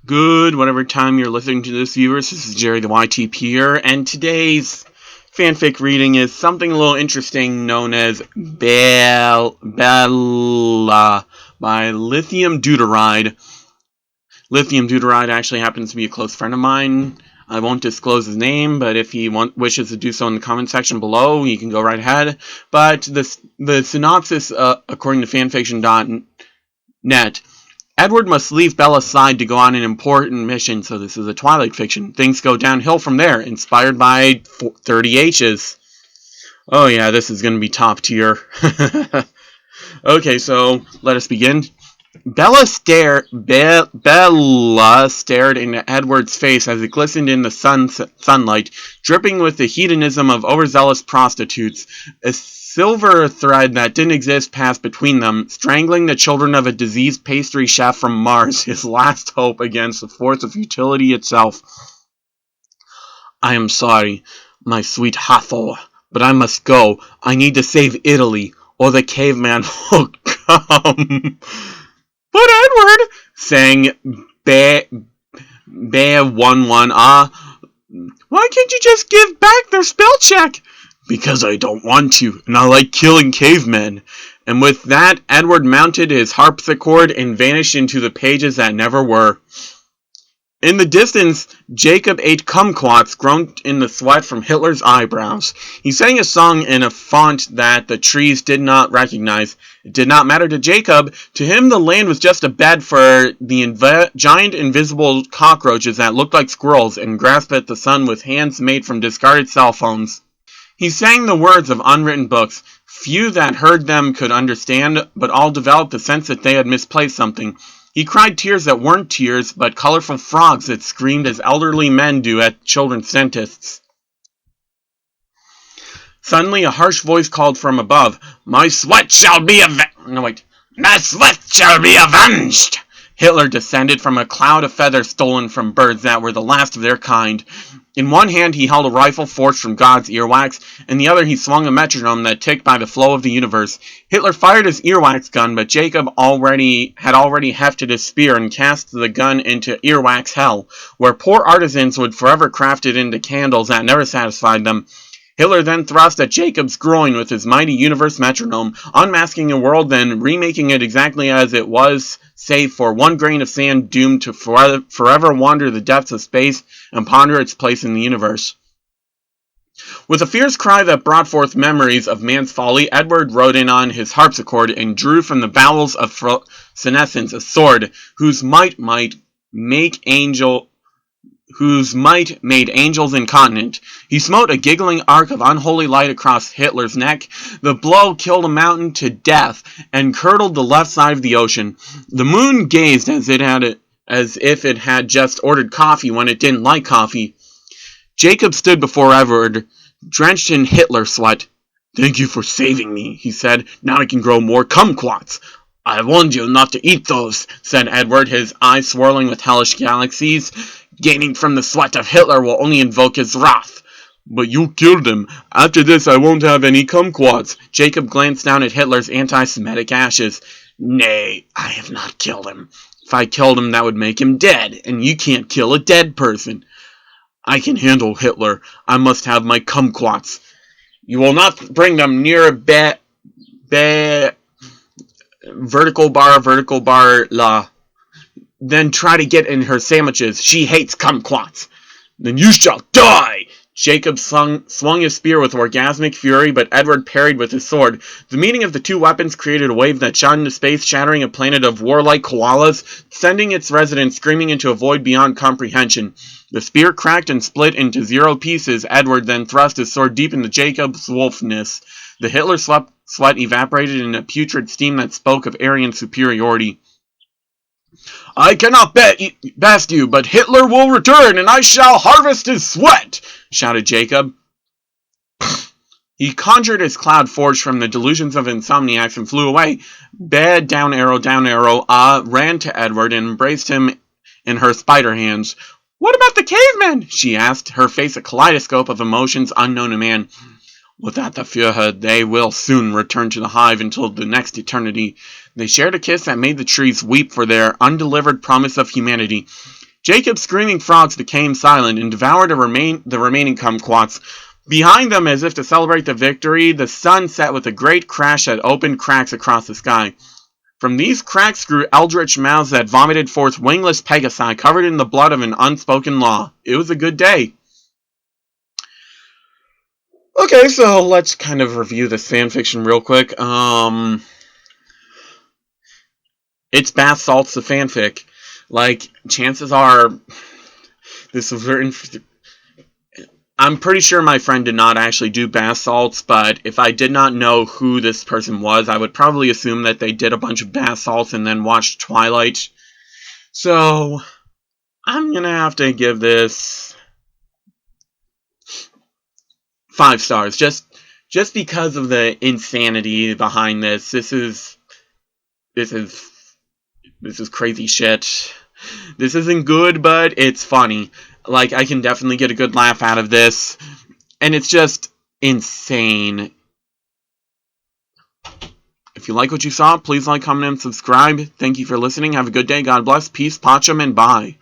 Good, whatever time you're listening to this, viewers, this is Jerry the YTP here, and today's fanfic reading is something a little interesting known as Bellla by LithiumDeuteride. LithiumDeuteride actually happens to be a close friend of mine. I won't disclose his name, but if he wishes to do so in the comment section below, he can go right ahead. But the synopsis, according to fanfiction.net, Edward must leave Bella's side to go on an important mission, so this is a Twilight fiction. Things go downhill from there, inspired by 30 H's. Oh yeah, this is going to be top tier. Okay, so let us begin. Bellla stared into Edward's face as it glistened in the sunlight, dripping with the hedonism of overzealous prostitutes. A silver thread that didn't exist passed between them, strangling the children of a diseased pastry chef from Mars, his last hope against the force of futility itself. I am sorry, my sweet Hathor, but I must go. I need to save Italy, or the caveman will come. But Edward, sang Bear11, why can't you just give back their spell check? Because I don't want to, and I like killing cavemen. And with that, Edward mounted his harpsichord and vanished into the pages that never were. In the distance, Jacob ate kumquats grown in the sweat from Hitler's eyebrows. He sang a song in a font that the trees did not recognize. It did not matter to Jacob. To him, the land was just a bed for the giant invisible cockroaches that looked like squirrels and grasped at the sun with hands made from discarded cell phones. He sang the words of unwritten books. Few that heard them could understand, but all developed the sense that they had misplaced something. He cried tears that weren't tears, but colorful frogs that screamed as elderly men do at children's dentists. Suddenly, a harsh voice called from above, My sweat shall be avenged! Hitler descended from a cloud of feathers stolen from birds that were the last of their kind. In one hand he held a rifle forged from God's earwax, in the other he swung a metronome that ticked by the flow of the universe. Hitler fired his earwax gun, but Jacob had already hefted his spear and cast the gun into earwax hell, where poor artisans would forever craft it into candles that never satisfied them. Hitler then thrust at Jacob's groin with his mighty universe metronome, unmasking a world, then remaking it exactly as it was, save for one grain of sand doomed to forever wander the depths of space and ponder its place in the universe. With a fierce cry that brought forth memories of man's folly, Edward rode in on his harpsichord and drew from the bowels of senescence a sword whose might made angels incontinent. He smote a giggling arc of unholy light across Hitler's neck. The blow killed a mountain to death and curdled the left side of the ocean. The moon gazed as if it had just ordered coffee when it didn't like coffee. Jacob stood before Edward, drenched in Hitler sweat. Thank you for saving me, he said. Now I can grow more kumquats. I warned you not to eat those, said Edward, his eyes swirling with hellish galaxies. Gaining from the sweat of Hitler will only invoke his wrath. But you killed him. After this I won't have any kumquats. Jacob glanced down at Hitler's anti-Semitic ashes. Nay, I have not killed him. If I killed him, that would make him dead, and you can't kill a dead person. I can handle Hitler. I must have my kumquats. You will not bring them near vertical bar, la. Then try to get in her sandwiches. She hates kumquats. Then you shall die! Jacob swung his spear with orgasmic fury, but Edward parried with his sword. The meeting of the two weapons created a wave that shot into space, shattering a planet of warlike koalas, sending its residents screaming into a void beyond comprehension. The spear cracked and split into 0 pieces. Edward then thrust his sword deep into Jacob's wolfness. The Hitler sweat evaporated in a putrid steam that spoke of Aryan superiority. I cannot best you, but Hitler will return, and I shall harvest his sweat, shouted Jacob. He conjured his cloud forged from the delusions of insomniacs and flew away. Bad down arrow, ran to Edward and embraced him in her spider hands. What about the cavemen? She asked, her face a kaleidoscope of emotions unknown to man. Without the Führer, they will soon return to the hive until the next eternity. They shared a kiss that made the trees weep for their undelivered promise of humanity. Jacob's screaming frogs became silent and devoured the remaining kumquats. Behind them, as if to celebrate the victory, the sun set with a great crash that opened cracks across the sky. From these cracks grew eldritch mouths that vomited forth wingless pegasi covered in the blood of an unspoken law. It was a good day. Okay, so let's kind of review this fanfiction real quick. It's bath salts the fanfic. Like, chances are, this is very interesting. I'm pretty sure my friend did not actually do bath salts, but if I did not know who this person was, I would probably assume that they did a bunch of bath salts and then watched Twilight. So, I'm gonna have to give this 5 stars, just because of the insanity behind this. This is crazy shit. This isn't good, but it's funny. Like, I can definitely get a good laugh out of this, and it's just insane. If you like what you saw, please like, comment, and subscribe. Thank you for listening. Have a good day. God bless. Peace, Pacham, and bye.